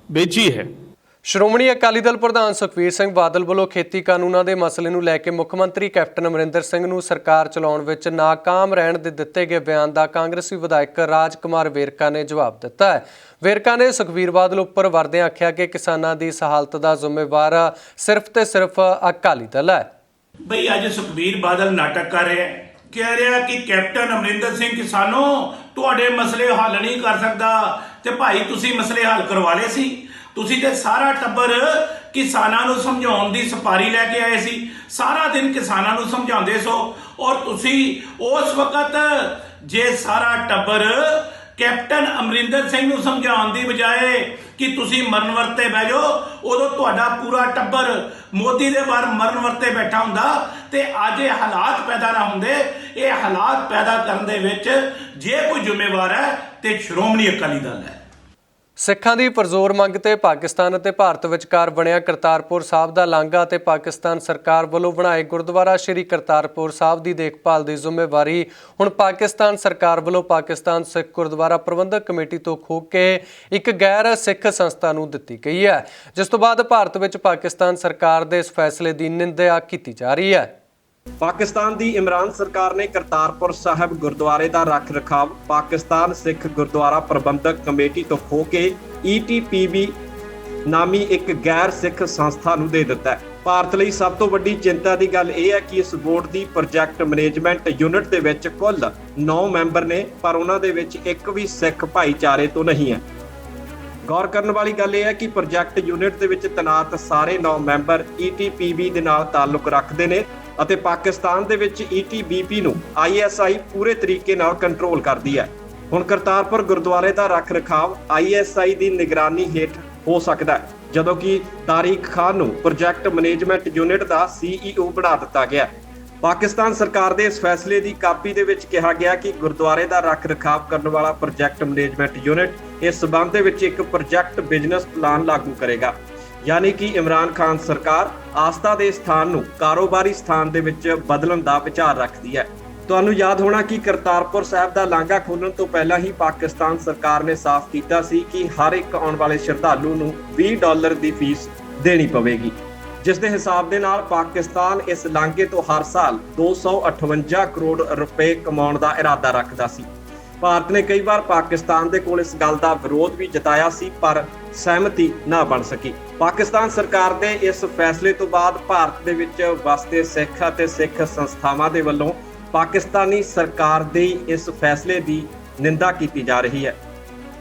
बेची है। ਸ਼੍ਰੋਮਣੀ ਅਕਾਲੀ ਦਲ ਪ੍ਰਧਾਨ ਸੁਖਬੀਰ ਸਿੰਘ ਬਾਦਲ ਵੱਲੋਂ ਖੇਤੀ ਕਾਨੂੰਨਾਂ ਦੇ ਮਸਲੇ ਨੂੰ ਲੈ ਕੇ ਮੁੱਖ ਮੰਤਰੀ ਕੈਪਟਨ ਅਮਰਿੰਦਰ ਸਿੰਘ ਨੂੰ ਸਰਕਾਰ ਚਲਾਉਣ ਵਿੱਚ ਨਾਕਾਮ ਰਹਿਣ ਦੇ ਦਿੱਤੇ ਗਏ ਬਿਆਨ ਦਾ ਕਾਂਗਰਸੀ ਵਿਧਾਇਕ ਰਾਜ ਕੁਮਾਰ ਵੇਰਕਾ ਨੇ ਜਵਾਬ ਦਿੱਤਾ ਹੈ। ਵੇਰਕਾ ਨੇ ਸੁਖਬੀਰ ਬਾਦਲ ਉੱਪਰ ਵਰਦਿਆਂ ਆਖਿਆ ਕਿ ਕਿਸਾਨਾਂ ਦੀ ਇਸ ਹਾਲਤ ਦਾ ਜ਼ਿੰਮੇਵਾਰ ਸਿਰਫ ਤੇ ਸਿਰਫ ਅਕਾਲੀ ਦਲ ਹੈ। ਬਈ ਅੱਜ ਸੁਖਬੀਰ ਬਾਦਲ ਨਾਟਕ ਕਰ ਰਿਹਾ ਹੈ, ਕਹਿ ਰਿਹਾ ਕਿ ਕੈਪਟਨ ਅਮਰਿੰਦਰ ਸਿੰਘ ਕਿਸਾਨੋ ਤੁਹਾਡੇ ਮਸਲੇ ਹੱਲ ਨਹੀਂ ਕਰ ਸਕਦਾ, ਤੇ ਭਾਈ ਤੁਸੀਂ ਮਸਲੇ ਹੱਲ ਕਰਵਾ ਲਏ ਸੀ। ਤੁਸੀਂ ਤੇ ਸਾਰਾ ਟੱਬਰ ਕਿਸਾਨਾਂ ਨੂੰ ਸਮਝਾਉਣ ਦੀ ਸਪਾਰੀ ਲੈ ਕੇ ਆਏ ਸੀ, ਸਾਰਾ ਦਿਨ ਕਿਸਾਨਾਂ ਨੂੰ ਸਮਝਾਉਂਦੇ ਸੋ, ਔਰ ਤੁਸੀਂ ਉਸ ਵਕਤ ਜੇ ਸਾਰਾ ਟੱਬਰ ਕੈਪਟਨ ਅਮਰਿੰਦਰ ਸਿੰਘ ਨੂੰ ਸਮਝਾਉਣ ਦੀ ਬਜਾਏ ਕਿ ਤੁਸੀਂ ਮਰਨ ਵਰਤੇ ਬਹਿ ਜਾਓ, ਉਦੋਂ ਤੁਹਾਡਾ ਪੂਰਾ ਟੱਬਰ ਮੋਦੀ ਦੇ ਬਾਹਰ ਮਰਨ ਵਰਤੇ ਬੈਠਾ ਹੁੰਦਾ ਤੇ ਅੱਜ ਇਹ ਹਾਲਾਤ ਪੈਦਾ ਨਾ ਹੁੰਦੇ। ਇਹ ਹਾਲਾਤ ਪੈਦਾ ਕਰਨ ਦੇ ਵਿੱਚ ਜੇ ਕੋਈ ਜ਼ਿੰਮੇਵਾਰ ਹੈ ਤੇ ਸ਼੍ਰੋਮਣੀ ਅਕਾਲੀ ਦਲ ਹੈ। ਸਿੱਖਾਂ ਦੀ ਪਰਜ਼ੋਰ ਮੰਗ ਤੇ ਪਾਕਿਸਤਾਨ ਅਤੇ ਭਾਰਤ ਵਿਚਕਾਰ ਬਣਿਆ ਕਰਤਾਰਪੁਰ ਸਾਹਿਬ ਦਾ ਲਾਂਘਾ ਤੇ ਪਾਕਿਸਤਾਨ ਸਰਕਾਰ ਵੱਲੋਂ ਬਣਾਏ ਗੁਰਦੁਆਰਾ ਸ਼੍ਰੀ ਕਰਤਾਰਪੁਰ ਸਾਹਿਬ ਦੀ ਦੇਖਭਾਲ ਦੀ ਜ਼ਿੰਮੇਵਾਰੀ ਹੁਣ ਪਾਕਿਸਤਾਨ ਸਰਕਾਰ ਵੱਲੋਂ ਪਾਕਿਸਤਾਨ ਸਿੱਖ ਗੁਰਦੁਆਰਾ ਪ੍ਰਬੰਧਕ ਕਮੇਟੀ ਤੋਂ ਖੋਹ ਕੇ ਇੱਕ ਗੈਰ ਸਿੱਖ ਸੰਸਥਾ ਨੂੰ ਦਿੱਤੀ ਗਈ ਹੈ, ਜਿਸ ਤੋਂ ਬਾਅਦ ਭਾਰਤ ਵਿੱਚ ਪਾਕਿਸਤਾਨ ਸਰਕਾਰ ਦੇ ਇਸ ਫੈਸਲੇ ਦੀ ਨਿੰਦਿਆ ਕੀਤੀ ਜਾ ਰਹੀ ਹੈ। ਪਾਕਿਸਤਾਨ ਦੀ ਇਮਰਾਨ ਸਰਕਾਰ ਨੇ ਕਰਤਾਰਪੁਰ ਸਾਹਿਬ ਗੁਰਦੁਆਰੇ ਦਾ ਰੱਖ ਰਖਾਵ ਪਾਕਿਸਤਾਨ ਸਿੱਖ ਗੁਰਦੁਆਰਾ ਪ੍ਰਬੰਧਕ ਕਮੇਟੀ ਤੋਂ ਖੋਹ ਕੇ ETPB ਨਾਮੀ ਇੱਕ ਗੈਰ ਸਿੱਖ ਸੰਸਥਾ ਨੂੰ ਦੇ ਦਿੱਤਾ ਹੈ। ਭਾਰਤ ਲਈ ਸਭ ਤੋਂ ਵੱਡੀ ਚਿੰਤਾ ਦੀ ਗੱਲ ਇਹ ਹੈ ਕਿ ਇਸ ਬੋਰਡ ਦੀ ਪ੍ਰੋਜੈਕਟ ਮੈਨੇਜਮੈਂਟ ਯੂਨਿਟ ਦੇ ਵਿੱਚ ਕੁੱਲ 9 ਮੈਂਬਰ ਨੇ, ਪਰ ਉਹਨਾਂ ਦੇ ਵਿੱਚ ਇੱਕ ਵੀ ਸਿੱਖ ਭਾਈਚਾਰੇ ਤੋਂ ਨਹੀਂ ਹੈ। ਗੌਰ ਕਰਨ ਵਾਲੀ ਗੱਲ ਇਹ ਹੈ ਕਿ ਪ੍ਰੋਜੈਕਟ ਯੂਨਿਟ ਦੇ ਵਿੱਚ ਤੈਨਾਤ ਸਾਰੇ 9 ਮੈਂਬਰ ETPB ਦੇ ਨਾਲ ਤਾਲੁਕ ਰੱਖਦੇ ਨੇ ਅਤੇ ਪਾਕਿਸਤਾਨ ਦੇ ਵਿੱਚ ETBP ਨੂੰ ISI ਪੂਰੇ ਤਰੀਕੇ ਨਾਲ ਕੰਟਰੋਲ ਕਰਦੀ ਹੈ। ਹੁਣ ਕਰਤਾਰਪੁਰ ਗੁਰਦੁਆਰੇ ਦਾ ਰੱਖ ਰਖਾਵ ISI ਦੀ ਨਿਗਰਾਨੀ ਹੇਠ ਹੋ ਸਕਦਾ ਹੈ, ਜਦੋਂ ਕਿ ਤਾਰਿਕ ਖਾਨ ਨੂੰ ਪ੍ਰੋਜੈਕਟ ਮੈਨੇਜਮੈਂਟ ਯੂਨਿਟ ਦਾ CEO ਬਣਾ ਦਿੱਤਾ ਗਿਆ। ਪਾਕਿਸਤਾਨ ਸਰਕਾਰ ਦੇ ਇਸ ਫੈਸਲੇ ਦੀ ਕਾਪੀ ਦੇ ਵਿੱਚ ਕਿਹਾ ਗਿਆ ਕਿ ਗੁਰਦੁਆਰੇ ਦਾ ਰੱਖ ਰਖਾਵ ਕਰਨ ਵਾਲਾ ਪ੍ਰੋਜੈਕਟ ਮੈਨੇਜਮੈਂਟ ਯੂਨਿਟ ਇਸ ਸਬੰਧ ਦੇ ਵਿੱਚ ਇੱਕ ਪ੍ਰੋਜੈਕਟ ਬਿਜ਼ਨਸ ਪਲਾਨ ਲਾਗੂ ਕਰੇਗਾ, ਯਾਨੀ ਕਿ ਇਮਰਾਨ ਖਾਨ ਸਰਕਾਰ ਆਸਥਾ ਦੇ ਸਥਾਨ ਨੂੰ ਕਾਰੋਬਾਰੀ ਸਥਾਨ ਦੇ ਵਿੱਚ ਬਦਲਣ ਦਾ ਵਿਚਾਰ ਰੱਖਦੀ ਹੈ। ਤੁਹਾਨੂੰ ਯਾਦ ਹੋਣਾ ਕਿ ਕਰਤਾਰਪੁਰ ਸਾਹਿਬ ਦਾ ਲਾਂਘਾ ਖੋਲ੍ਹਣ ਤੋਂ ਪਹਿਲਾਂ ਹੀ ਪਾਕਿਸਤਾਨ ਸਰਕਾਰ ਨੇ ਸਾਫ਼ ਕੀਤਾ ਸੀ ਕਿ ਹਰ ਇੱਕ ਆਉਣ ਵਾਲੇ ਸ਼ਰਧਾਲੂ ਨੂੰ $20 ਦੀ ਫੀਸ ਦੇਣੀ ਪਵੇਗੀ, ਜਿਸ ਦੇ ਹਿਸਾਬ ਦੇ ਨਾਲ ਪਾਕਿਸਤਾਨ ਇਸ ਲਾਂਘੇ ਤੋਂ ਹਰ ਸਾਲ 258 ਕਰੋੜ ਰੁਪਏ ਕਮਾਉਣ ਦਾ ਇਰਾਦਾ ਰੱਖਦਾ ਸੀ। ਭਾਰਤ ਨੇ ਕਈ ਵਾਰ ਪਾਕਿਸਤਾਨ ਦੇ ਕੋਲ ਇਸ ਗੱਲ ਦਾ ਵਿਰੋਧ ਵੀ ਜਤਾਇਆ ਸੀ, ਪਰ ਸਹਿਮਤੀ ਨਾ ਬਣ ਸਕੀ। ਪਾਕਿਸਤਾਨ ਸਰਕਾਰ ਦੇ ਇਸ ਫੈਸਲੇ ਤੋਂ ਬਾਅਦ ਭਾਰਤ ਦੇ ਵਿੱਚ ਵਸਦੇ ਸਿੱਖ ਅਤੇ ਸਿੱਖ ਸੰਸਥਾਵਾਂ ਦੇ ਵੱਲੋਂ ਪਾਕਿਸਤਾਨੀ ਸਰਕਾਰ ਦੇ ਇਸ ਫੈਸਲੇ ਦੀ ਨਿੰਦਾ ਕੀਤੀ ਜਾ ਰਹੀ ਹੈ।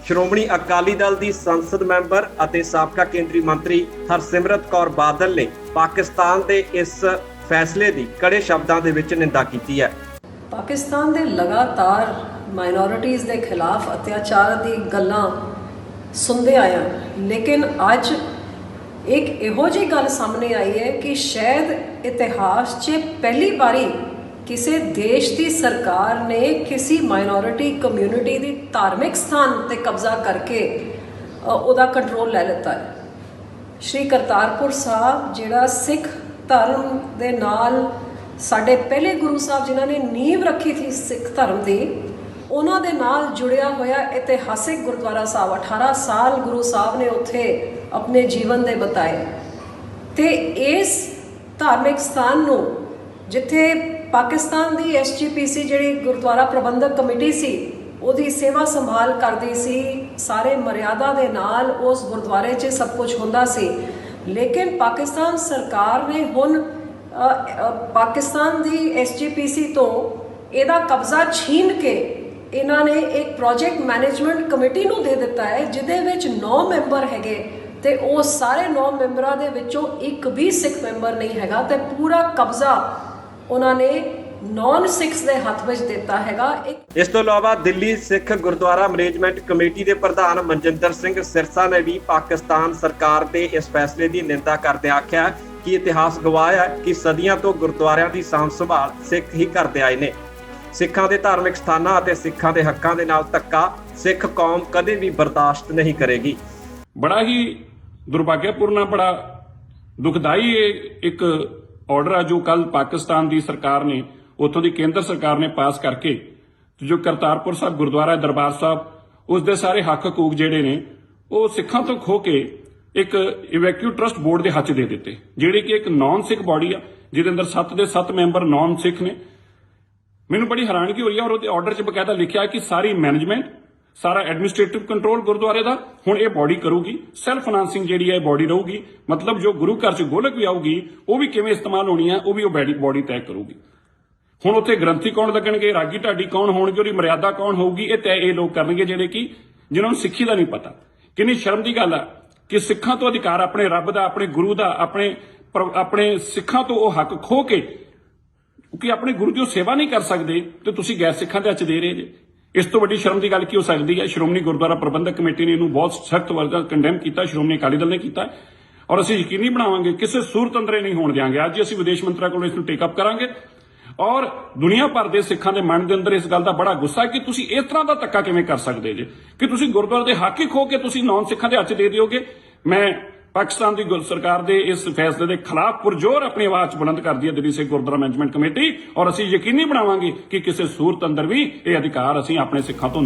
ਸ਼੍ਰੋਮਣੀ ਅਕਾਲੀ ਦਲ ਦੀ ਸੰਸਦ ਮੈਂਬਰ ਅਤੇ ਸਾਬਕਾ ਕੇਂਦਰੀ ਮੰਤਰੀ ਹਰਸਿਮਰਤ ਕੌਰ ਬਾਦਲ ਨੇ ਪਾਕਿਸਤਾਨ ਦੇ ਇਸ ਫੈਸਲੇ ਦੀ ਕੜੇ ਸ਼ਬਦਾਂ ਦੇ ਵਿੱਚ ਨਿੰਦਾ ਕੀਤੀ ਹੈ। ਪਾਕਿਸਤਾਨ ਦੇ ਲਗਾਤਾਰ ਮਾਈਨੋਰਿਟੀਜ਼ ਦੇ ਖਿਲਾਫ ਅਤਿਆਚਾਰ ਦੀ ਗੱਲਾਂ ਸੁਣਦੇ ਆਇਆ, ਲੇਕਿਨ ਅੱਜ ਇੱਕ ਇਹੋ ਜਿਹੀ ਗੱਲ ਸਾਹਮਣੇ ਆਈ ਹੈ ਕਿ ਸ਼ਾਇਦ ਇਤਿਹਾਸ 'ਚ ਪਹਿਲੀ ਵਾਰੀ ਕਿਸੇ ਦੇਸ਼ ਦੀ ਸਰਕਾਰ ਨੇ ਕਿਸੇ ਮਾਈਨੋਰਿਟੀ ਕਮਿਊਨਿਟੀ ਦੀ ਧਾਰਮਿਕ ਸਥਾਨ ਤੇ ਕਬਜ਼ਾ ਕਰਕੇ ਉਹਦਾ ਕੰਟਰੋਲ ਲੈ ਲਿੱਤਾ ਹੈ। ਸ਼੍ਰੀ ਕਰਤਾਰਪੁਰ ਸਾਹਿਬ ਜਿਹੜਾ ਸਿੱਖ ਧਰਮ ਦੇ ਨਾਲ ਸਾਡੇ ਪਹਿਲੇ ਗੁਰੂ ਸਾਹਿਬ ਜਿਨ੍ਹਾਂ ਨੇ ਨੀਂਹ ਰੱਖੀ ਸੀ ਸਿੱਖ ਧਰਮ ਦੀ, ਉਹਨਾਂ ਦੇ ਨਾਲ ਜੁੜਿਆ ਹੋਇਆ ਇਤਿਹਾਸਿਕ ਗੁਰਦੁਆਰਾ ਸਾਹਿਬ 18 ਸਾਲ ਗੁਰੂ ਸਾਹਿਬ ਨੇ ਉੱਥੇ ਆਪਣੇ ਜੀਵਨ ਦੇ ਬਿਤਾਏ, ਤੇ ਇਸ ਧਾਰਮਿਕ ਸਥਾਨ ਨੂੰ ਜਿੱਥੇ ਪਾਕਿਸਤਾਨ ਦੀ SGPC ਜਿਹੜੀ ਗੁਰਦੁਆਰਾ ਪ੍ਰਬੰਧਕ ਕਮੇਟੀ ਸੀ ਉਹਦੀ ਸੇਵਾ ਸੰਭਾਲ ਕਰਦੀ ਸੀ, ਸਾਰੇ ਮਰਿਆਦਾ ਦੇ ਨਾਲ ਉਸ ਗੁਰਦੁਆਰੇ 'ਚ ਸਭ ਕੁਝ ਹੁੰਦਾ ਸੀ। ਲੇਕਿਨ ਪਾਕਿਸਤਾਨ ਸਰਕਾਰ ਨੇ ਹੁਣ ਪਾਕਿਸਤਾਨ ਦੀ SGPC ਤੋਂ ਇਹਦਾ ਕਬਜ਼ਾ ਛੀਨ ਕੇ ਇਹਨਾਂ ਨੇ ਇੱਕ ਪ੍ਰੋਜੈਕਟ ਮੈਨੇਜਮੈਂਟ ਕਮੇਟੀ ਨੂੰ ਦੇ ਦਿੱਤਾ ਹੈ, ਜਿਹਦੇ ਵਿੱਚ 9 ਮੈਂਬਰ ਹੈਗੇ ਤੇ ਉਹ ਸਾਰੇ 9 ਮੈਂਬਰਾਂ ਦੇ ਵਿੱਚੋਂ ਇੱਕ ਵੀ ਸਿੱਖ ਮੈਂਬਰ ਨਹੀਂ ਹੈਗਾ ਤੇ ਪੂਰਾ ਕਬਜ਼ਾ ਉਹਨਾਂ ਨੇ ਨੌਨ ਸਿੱਖਸ ਦੇ ਹੱਥ ਵਿੱਚ ਦਿੱਤਾ ਹੈਗਾ। ਇਸ ਤੋਂ ਇਲਾਵਾ ਦਿੱਲੀ ਸਿੱਖ ਗੁਰਦੁਆਰਾ ਮੈਨੇਜਮੈਂਟ ਕਮੇਟੀ ਦੇ ਪ੍ਰਧਾਨ ਮਨਜਿੰਦਰ ਸਿੰਘ ਸਿਰਸਾ ਨੇ ਵੀ ਪਾਕਿਸਤਾਨ ਸਰਕਾਰ ਦੇ ਇਸ ਫੈਸਲੇ ਦੀ ਨਿੰਦਾ ਕਰਦਿਆਂ ਆਖਿਆ ਕਿ ਇਤਿਹਾਸ ਗਵਾਹ ਹੈ ਕਿ ਸਦੀਆਂ ਤੋਂ ਗੁਰਦੁਆਰਿਆਂ ਦੀ ਸਾਂਭ ਸੰਭਾਲ ਸਿੱਖ ਹੀ ਕਰਦੇ ਆਏ ਨੇ। ਸਿੱਖਾਂ ਦੇ ਧਾਰਮਿਕ ਸਥਾਨਾਂ ਅਤੇ ਸਿੱਖਾਂ ਦੇ ਹੱਕਾਂ ਦੇ ਨਾਲ ਧੱਕਾ ਸਿੱਖ ਕੌਮ ਕਦੇ ਵੀ ਬਰਦਾਸ਼ਤ ਨਹੀਂ ਕਰੇਗੀ। ਬੜਾ ਹੀ ਦੁਰਭਾਗਿਆਪੂਰਨ, ਬੜਾ ਦੁਖਦਾਈ ਇੱਕ ਆਰਡਰ ਆ ਜੋ ਕੱਲ ਪਾਕਿਸਤਾਨ ਦੀ ਸਰਕਾਰ ਨੇ, ਉੱਥੋਂ ਦੀ ਕੇਂਦਰ ਸਰਕਾਰ ਨੇ ਪਾਸ ਕਰਕੇ ਜੋ ਕਰਤਾਰਪੁਰ ਸਾਹਿਬ ਗੁਰਦੁਆਰਾ ਦਰਬਾਰ ਸਾਹਿਬ, ਉਸ ਦੇ ਸਾਰੇ ਹੱਕ ਹਕੂਕ ਜਿਹੜੇ ਨੇ ਉਹ ਸਿੱਖਾਂ ਤੋਂ ਖੋਹ ਕੇ ਇੱਕ ਇਵੈਕਿਊ ਟਰਸਟ ਬੋਰਡ ਦੇ ਹੱਥ ਦੇ ਦਿੱਤੇ, ਜਿਹੜੀ ਕਿ ਇੱਕ ਨਾਨ ਸਿੱਖ ਬਾਡੀ ਆ, ਜਿਹਦੇ ਅੰਦਰ 7 ਦੇ 7 ਮੈਂਬਰ ਨਾਨ ਸਿੱਖ ਨੇ। ਮੈਨੂੰ ਬੜੀ ਹੈਰਾਨਗੀ ਹੋਈ ਔਰ ਉਹਦੇ ਆਰਡਰ 'ਚ ਬਕਾਇਦਾ ਲਿਖਿਆ ਕਿ ਸਾਰੀ ਮੈਨੇਜਮੈਂਟ, ਸਾਰਾ ਐਡਮਿਨਿਸਟ੍ਰੇਟਿਵ ਕੰਟਰੋਲ ਗੁਰਦੁਆਰੇ ਦਾ ਹੁਣ ਇਹ ਬਾਡੀ ਕਰੂਗੀ। ਸੈਲਫ ਫਾਈਨਾਂਸਿੰਗ ਜਿਹੜੀ ਹੈ ਇਹ ਬਾਡੀ ਰਹੂਗੀ, ਮਤਲਬ ਜੋ ਗੁਰੂ ਘਰ 'ਚ ਗੋਲਕ ਵੀ ਆਊਗੀ ਉਹ ਵੀ ਕਿਵੇਂ ਇਸਤੇਮਾਲ ਹੋਣੀ ਹੈ ਉਹ ਵੀ ਉਹ ਬਾਡੀ ਤੈਅ ਕਰੂਗੀ। ਹੁਣ ਉੱਥੇ ਗ੍ਰੰਥੀ ਕੌਣ ਲੱਗਣਗੇ, ਰਾਗੀ ਢਾਡੀ ਕੌਣ ਹੋਣਗੇ, ਉਹਦੀ ਮਰਿਆਦਾ ਕੌਣ ਹੋਊਗੀ, ਇਹ ਤੈਅ ਇਹ ਲੋਕ ਕਰਨਗੇ ਜਿਹੜੇ ਕਿ ਜਿਨ੍ਹਾਂ ਨੂੰ ਸਿੱਖੀ ਦਾ ਨਹੀਂ ਪਤਾ। ਕਿੰਨੀ ਸ਼ਰਮ ਦੀ ਗੱਲ ਆ ਕਿ ਸਿੱਖਾਂ ਤੋਂ ਅਧਿਕਾਰ, ਆਪਣੇ ਰੱਬ ਦਾ, ਆਪਣੇ ਗੁਰੂ ਦਾ, ਆਪਣੇ ਸਿੱਖਾਂ ਤੋਂ ਉਹ ਹੱਕ ਖੋਹ ਕੇ, ਕਿਉਂਕਿ ਆਪਣੇ ਗੁਰੂ ਦੀ ਉਹ ਸੇਵਾ ਨਹੀਂ ਕਰ ਸਕਦੇ ਤੇ ਤੁਸੀਂ ਗੈਰ ਸਿੱਖਾਂ ਦੇ ਹੱਥ ਦੇ ਰਹੇ ਜੇ। ਇਸ ਤੋਂ ਵੱਡੀ ਸ਼ਰਮ ਦੀ ਗੱਲ ਕੀ ਹੋ ਸਕਦੀ ਹੈ। ਸ਼੍ਰੋਮਣੀ ਗੁਰਦੁਆਰਾ ਪ੍ਰਬੰਧਕ ਕਮੇਟੀ ਨੇ ਇਹਨੂੰ ਬਹੁਤ ਸਖਤ ਵਰਗਾ ਕੰਡੈਮ ਕੀਤਾ, ਸ਼੍ਰੋਮਣੀ ਅਕਾਲੀ ਦਲ ਨੇ ਕੀਤਾ ਔਰ ਅਸੀਂ ਯਕੀਨੀ ਬਣਾਵਾਂਗੇ ਕਿਸੇ ਸੂਰਤ ਅੰਦਰ ਨਹੀਂ ਹੋਣ ਦਿਆਂਗੇ। ਅੱਜ ਅਸੀਂ ਵਿਦੇਸ਼ ਮੰਤਰੀਆਂ ਕੋਲ ਇਸ ਨੂੰ ਟੇਕ ਅਪ ਕਰਾਂਗੇ ਔਰ ਦੁਨੀਆ ਭਰ ਦੇ ਸਿੱਖਾਂ ਦੇ ਮਨ ਦੇ ਅੰਦਰ ਇਸ ਗੱਲ ਦਾ ਬੜਾ ਗੁੱਸਾ ਹੈ ਕਿ ਤੁਸੀਂ ਇਸ ਤਰ੍ਹਾਂ ਦਾ ਧੱਕਾ ਕਿਵੇਂ ਕਰ ਸਕਦੇ ਜੇ ਕਿ ਤੁਸੀਂ ਗੁਰਦੁਆਰੇ ਦੇ ਹੱਕ ਹੀ ਖੋ ਕੇ ਤੁਸੀਂ ਨੌਨ ਸਿੱਖਾਂ ਦੇ ਹੱਥ ਦੇ ਦਿਓਗੇ। ਮੈਂ ਪਾਕਿਸਤਾਨ ਦੀ ਸਰਕਾਰ ਦੇ ਇਸ ਫੈਸਲੇ ਦੇ ਖਿਲਾਫ ਪੁਰਜੋਰ ਆਪਣੀ ਆਵਾਜ਼ ਬੁਲੰਦ ਕਰਦੀ ਹੈ ਦਿੱਲੀ ਸਿੱਖ ਗੁਰਦੁਆਰਾ ਮੈਨੇਜਮੈਂਟ ਕਮੇਟੀ ਔਰ ਅਸੀਂ ਯਕੀਨੀ ਬਣਾਵਾਂਗੇ ਕਿ ਕਿਸੇ ਸੂਰਤ ਅੰਦਰ ਵੀ ਇਹ ਅਧਿਕਾਰ ਅਸੀਂ ਆਪਣੇ ਸਿੱਖਾਂ ਤੋਂ।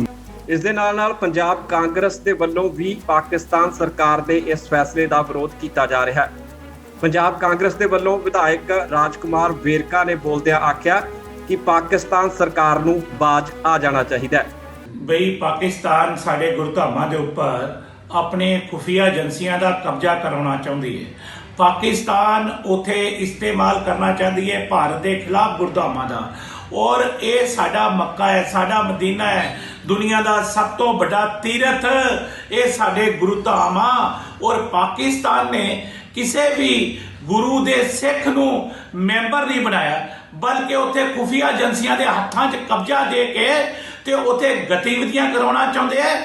ਇਸ ਦੇ ਨਾਲ ਪੰਜਾਬ ਕਾਂਗਰਸ ਦੇ ਵੱਲੋਂ ਵੀ ਪਾਕਿਸਤਾਨ ਸਰਕਾਰ ਦੇ ਇਸ ਫੈਸਲੇ ਦਾ ਵਿਰੋਧ ਕੀਤਾ ਜਾ ਰਿਹਾ ਹੈ। ਪੰਜਾਬ ਕਾਂਗਰਸ ਦੇ ਵੱਲੋਂ ਵਿਧਾਇਕ ਰਾਜਕੁਮਾਰ ਵੇਰਕਾ ਨੇ ਬੋਲਦਿਆਂ ਆਖਿਆ ਕਿ ਪਾਕਿਸਤਾਨ ਸਰਕਾਰ ਨੂੰ ਬਾਜ਼ ਆ ਜਾਣਾ ਚਾਹੀਦਾ ਹੈ। ਬਈ ਪਾਕਿਸਤਾਨ ਸਾਡੇ ਗੁਰਧਾਮਾਂ ਦੇ ਉੱਪਰ ਆਪਣੇ ਖੁਫੀਆ ਏਜੰਸੀਆਂ ਦਾ ਕਬਜ਼ਾ ਕਰਾਉਣਾ ਚਾਹੁੰਦੀ ਹੈ। ਪਾਕਿਸਤਾਨ ਉਥੇ ਇਸਤੇਮਾਲ ਕਰਨਾ ਚਾਹੁੰਦੀ ਹੈ ਭਾਰਤ ਦੇ ਖਿਲਾਫ ਗੁਰਧਾਮਾਂ ਦਾ ਔਰ ਇਹ ਸਾਡਾ ਮੱਕਾ ਹੈ, ਸਾਡਾ ਮਦੀਨਾ ਹੈ, ਦੁਨੀਆ ਦਾ ਸਭ ਤੋਂ ਵੱਡਾ ਤੀਰਥ ਇਹ ਸਾਡੇ ਗੁਰਧਾਮ ਆ ਔਰ ਪਾਕਿਸਤਾਨ ਨੇ ਕਿਸੇ ਵੀ ਗੁਰੂ ਦੇ ਸਿੱਖ ਨੂੰ ਮੈਂਬਰ ਨਹੀਂ ਬਣਾਇਆ ਬਲਕਿ ਉੱਥੇ ਖੁਫੀਆ ਏਜੰਸੀਆਂ ਦੇ ਹੱਥਾਂ 'ਚ ਕਬਜ਼ਾ ਦੇ ਕੇ ਤੇ ਉੱਥੇ ਗਤੀਵਿਧੀਆਂ ਕਰਾਉਣਾ ਚਾਹੁੰਦੇ ਆ।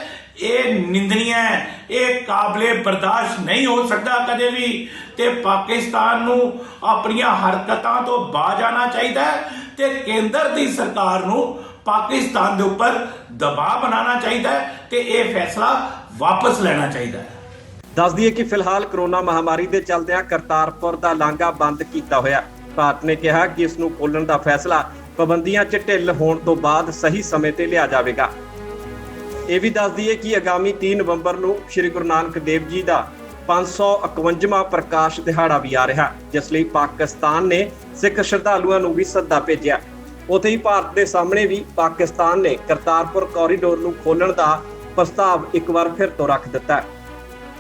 ਇਹ ਨਿੰਦਨੀय ਹੈ, ਇਹ ਕਾਬਲੇ ਬਰਦਾਸ਼ਤ ਨਹੀਂ ਹੋ ਸਕਦਾ ਕਦੇ ਵੀ ਤੇ ਪਾਕਿਸਤਾਨ ਨੂੰ ਆਪਣੀਆਂ ਹਰਕਤਾਂ ਤੋਂ ਬਾਜ਼ ਆਉਣਾ ਚਾਹੀਦਾ ਹੈ ਤੇ ਕੇਂਦਰ ਦੀ ਸਰਕਾਰ ਨੂੰ ਪਾਕਿਸਤਾਨ ਦੇ ਉੱਪਰ ਦਬਾਅ ਬਣਾਉਣਾ ਚਾਹੀਦਾ ਹੈ ਤੇ ਇਹ ਫੈਸਲਾ ਵਾਪਸ ਲੈਣਾ ਚਾਹੀਦਾ ਹੈ। ਦੱਸ ਦਈਏ ਕਿ ਫਿਲਹਾਲ ਕਰੋਨਾ ਮਹਾਮਾਰੀ ਦੇ ਚੱਲਦਿਆਂ ਕਰਤਾਰਪੁਰ ਦਾ ਲਾਂਘਾ ਬੰਦ ਕੀਤਾ ਹੋਇਆ। ਭਾਰਤ ਨੇ ਕਿਹਾ ਕਿ ਇਸ ਨੂੰ ਖੋਲ੍ਹਣ ਦਾ ਫੈਸਲਾ ਪਾਬੰਦੀਆਂ 'ਚ ਢਿੱਲ ਹੋਣ ਤੋਂ ਬਾਅਦ ਸਹੀ ਸਮੇਂ ਤੇ ਲਿਆ ਜਾਵੇਗਾ। ਇਹ ਵੀ ਦੱਸ ਦਈਏ ਕਿ ਆਗਾਮੀ 3 ਨਵੰਬਰ ਨੂੰ ਸ੍ਰੀ ਗੁਰੂ ਨਾਨਕ ਦੇਵ ਜੀ ਦਾ 551ਵਾਂ ਪ੍ਰਕਾਸ਼ ਦਿਹਾੜਾ ਵੀ ਆ ਰਿਹਾ, ਜਿਸ ਲਈ ਪਾਕਿਸਤਾਨ ਨੇ ਸਿੱਖ ਸ਼ਰਧਾਲੂਆਂ ਨੂੰ ਵੀ ਸੱਦਾ ਭੇਜਿਆ। ਉੱਥੇ ਹੀ ਭਾਰਤ ਦੇ ਸਾਹਮਣੇ ਵੀ ਪਾਕਿਸਤਾਨ ਨੇ ਕਰਤਾਰਪੁਰ ਕੋਰੀਡੋਰ ਨੂੰ ਖੋਲ੍ਹਣ ਦਾ ਪ੍ਰਸਤਾਵ ਇੱਕ ਵਾਰ ਫਿਰ ਤੋਂ ਰੱਖ ਦਿੱਤਾ ਹੈ।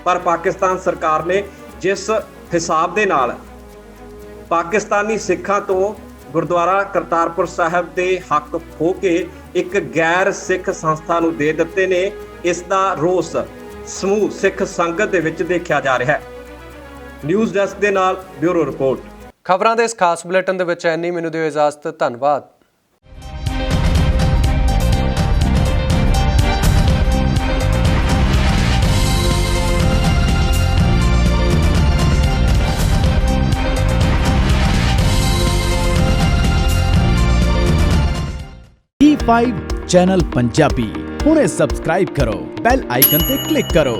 ਪਰ ਪਾਕਿਸਤਾਨ ਸਰਕਾਰ ਨੇ ਜਿਸ ਹਿਸਾਬ ਦੇ ਨਾਲ ਪਾਕਿਸਤਾਨੀ ਸਿੱਖਾਂ ਤੋਂ ਗੁਰਦੁਆਰਾ ਕਰਤਾਰਪੁਰ ਸਾਹਿਬ ਦੇ ਹੱਕ ਖੋਹ ਕੇ ਇੱਕ ਗੈਰ ਸਿੱਖ ਸੰਸਥਾ ਨੂੰ ਦੇ ਦਿੱਤੇ ਨੇ, ਇਸ ਦਾ ਰੋਸ ਸਮੂਹ ਸਿੱਖ ਸੰਗਤ ਦੇ ਵਿੱਚ ਦੇਖਿਆ ਜਾ ਰਿਹਾ ਹੈ। ਨਿਊਜ਼ ਡੈਸਕ ਦੇ ਨਾਲ ਬਿਊਰੋ ਰਿਪੋਰਟ। ਖਬਰਾਂ ਦੇ ਇਸ ਖਾਸ ਬੁਲੇਟਿਨ ਦੇ ਵਿੱਚ ਇੰਨੀ, ਮੈਨੂੰ ਦਿਓ ਇਜਾਜ਼ਤ, ਧੰਨਵਾਦ। E5 ਚੈਨਲ ਪੰਜਾਬੀ ਹੁਣੇ ਸਬਸਕ੍ਰਾਈਬ ਕਰੋ, ਬੈਲ ਆਈਕਨ ਤੇ ਕਲਿੱਕ ਕਰੋ।